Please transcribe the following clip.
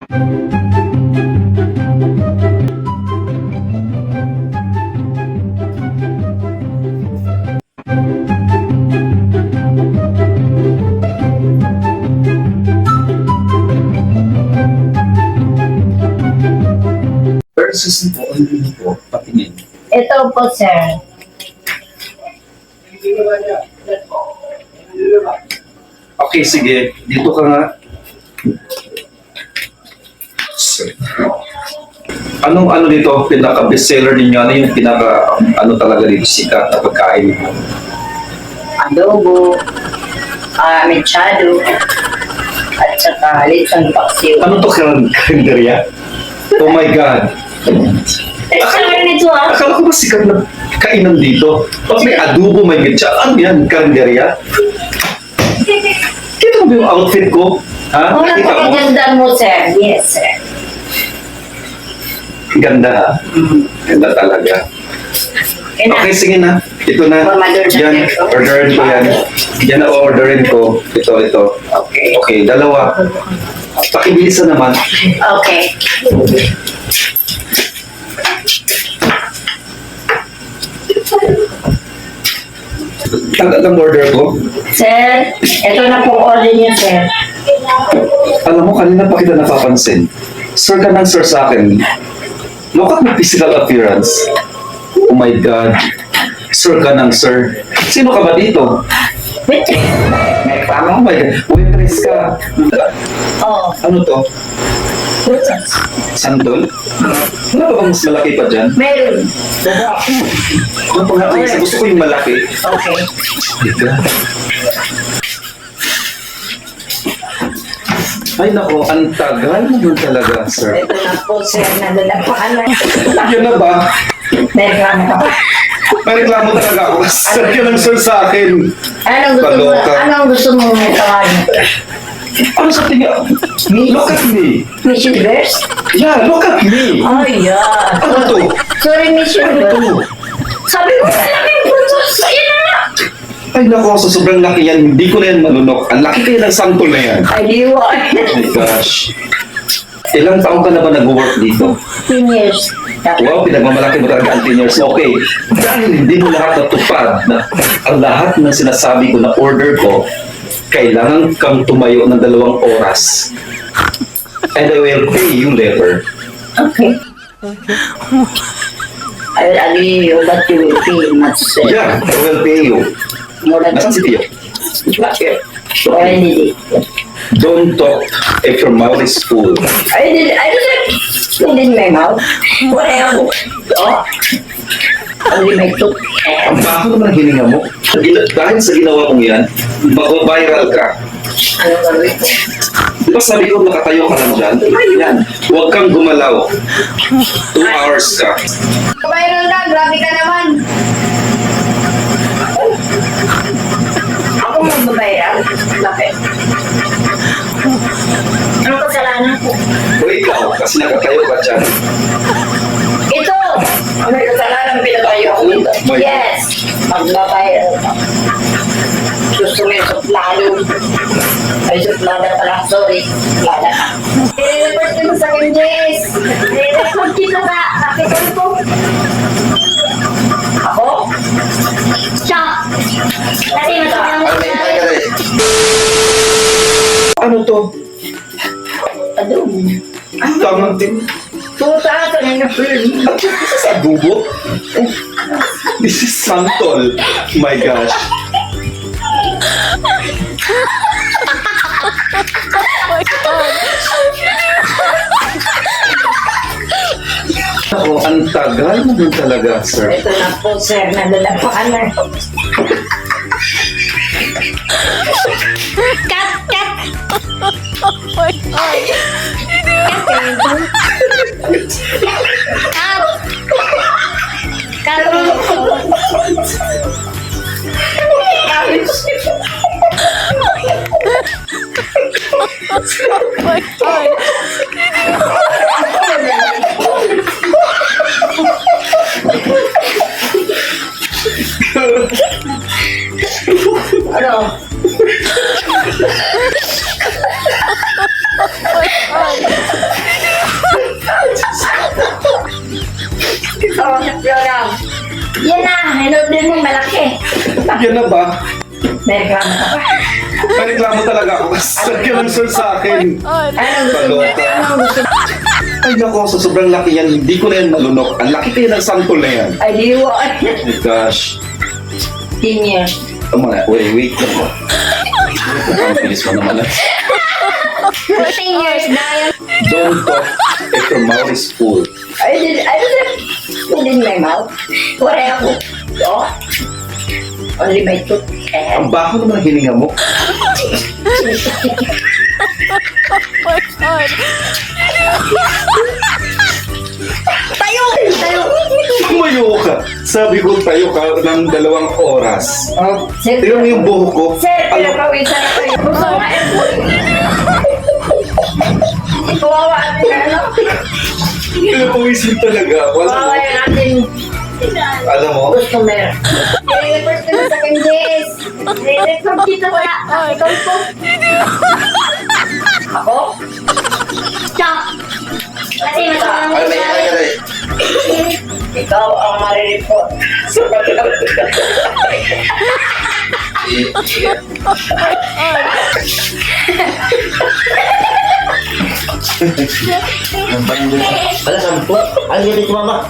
Versus po, ano yun po, patingin. Ito po, sir. Okay, sige. Dito ka nga. Sir. Anong ano dito, pinaka-bestseller ninyo? Ano yung pinaka, ano talaga dito, sikat na pagkain mo? Adobo, mechado, at saka lechon paksiw. Ano to, karinderya? Oh my God. Bestseller nito ah. Akala ko ba sikat na kainan dito? Pag may adobo, may mecha, ano yan, karinderya? Kita mo ba yung outfit ko? Ha? Oh, Nakita mo? napakaganda mo, sir. Yes, sir. Ganda ha? Ganda talaga. Okay, sige na. Ito na. Yan, orderin ko yan. Yan na orderin ko. Ito. Okay. Okay, dalawa. Pakibilisan naman. Okay. Tagal ang order ko. Sir, ito na po order niyo, sir. Alam mo, kanina pa kita napapansin. Sir ka ng sir sa akin. Look at my physical appearance. Oh my God. Sir ka ng sir. Sino ka ba dito? Wait. Oh my God. Waitress ka. Oo. Ano to? Sandol? Wala ba bang mas malaki pa dyan? Meron. Ano pa nga isa? Gusto ko yung malaki. Okay. Ika. Ay nako, ang tagal naman talaga, sir. Ito na po, sir. Nadalapakan na. Yan na ba? Meron ka pa. May reklamo talaga ako. Sir ka ng sir sa akin. Paloka. Anong gusto mo tawagin? Ano sa tingin? Look at me. Miss Universe? Yeah, look at me. Ay, yeah. Ano to? Sorry, Miss Ano Universe. to? Sabi mo na lang yung putos. Ayun na. Ay nako, sa sobrang laki yan, hindi ko na yan malunok. Ang laki kaya ng santol na yan. Ay, liwa. Oh my gosh. Ilang taon ka na ba nag-work dito? 10 years. Wow, pinagmamalaki mo talaga ang 10 years. Okay, dahil hindi mo lahat natupad na ang lahat ng sinasabi ko na order ko, kailangan kang tumayo ng 2 oras. And I will pay you later. Okay. I will agree you, but you will pay much. Yeah, I will pay you. More than Nasaan si Pio? Not here. Already did. Don't talk if your mouth is full. I didn't food in my mouth. What else? Oh. Only my tooth. Ang baho naman ang hininga mo. Dahil sa ginawa kong yan, mag-viral ka. Ano gagawin ko? Di ba sabi ko nakatayo ka lang dyan? Yan. Huwag kang gumalaw. 2 hours ka. Kabayaran na, grabe ka naman. Ako magbabayaran? Bakit? Ano kasalanan ko? O ikaw, kasi nakatayo ka dyan. Ito! May kasalanan pinatayo ko ito. My God. Yes! Magbabayaran ka. Gusto mo yung suplado. Ay, suplada pala. Sorry. Suplada ka. I-report ko sa akin, Jess. I-report kita ka. Nakikita ko. Ako? Siya. Kasi matapang mo na. Ano to? Adobo. Tamang din. Puta ka na film. This is adobo? This is santol. My gosh. Ako, ang tagal naman talaga, sir. Ito na po, sir. Nadalapakan na. Cut! Cut! Oh my God. Oh my God. Ano? Oh my God. Yan na, in-order mo malaki. Yan na ba? May reklamo ka pa. May reklamo talaga ako kasi nag-cancel sa akin. God. Anong gusto mo? Paloka. Anong gusto mo? Ay nako, sa sobrang laki yan, hindi ko na yan malunok. Ang laki kayo ng sample na yan. Ay, di mo. Oh my gosh. 10 years. Tama na, wait lang mo. Ang bilis mo naman. 15 years na yan. Don't talk if your mouth is full. I didn't put in my mouth. Wala ako. Oh. Only my tooth. Ang baho naman ang hininga mo. Oh my God. Tayo! Tayo! Tumayo ka. Sabi ko tayo ka ng 2 oras. Oh, sir. Tignan mo yung buhok ko. Sir, Alam, pinapawisan ako. Gusto mo Kawawa natin na ano? pinapawisin talaga. Kawawa yung ating Alam mo, customer. I-report ko na sa Candice. I-report dito wala. Ikaw po. Ako? Stop! Kasi matawag mo sa akin. Ikaw ang marireport. Sa pagkakal. Wala, sabi ko. Ay, dito mama.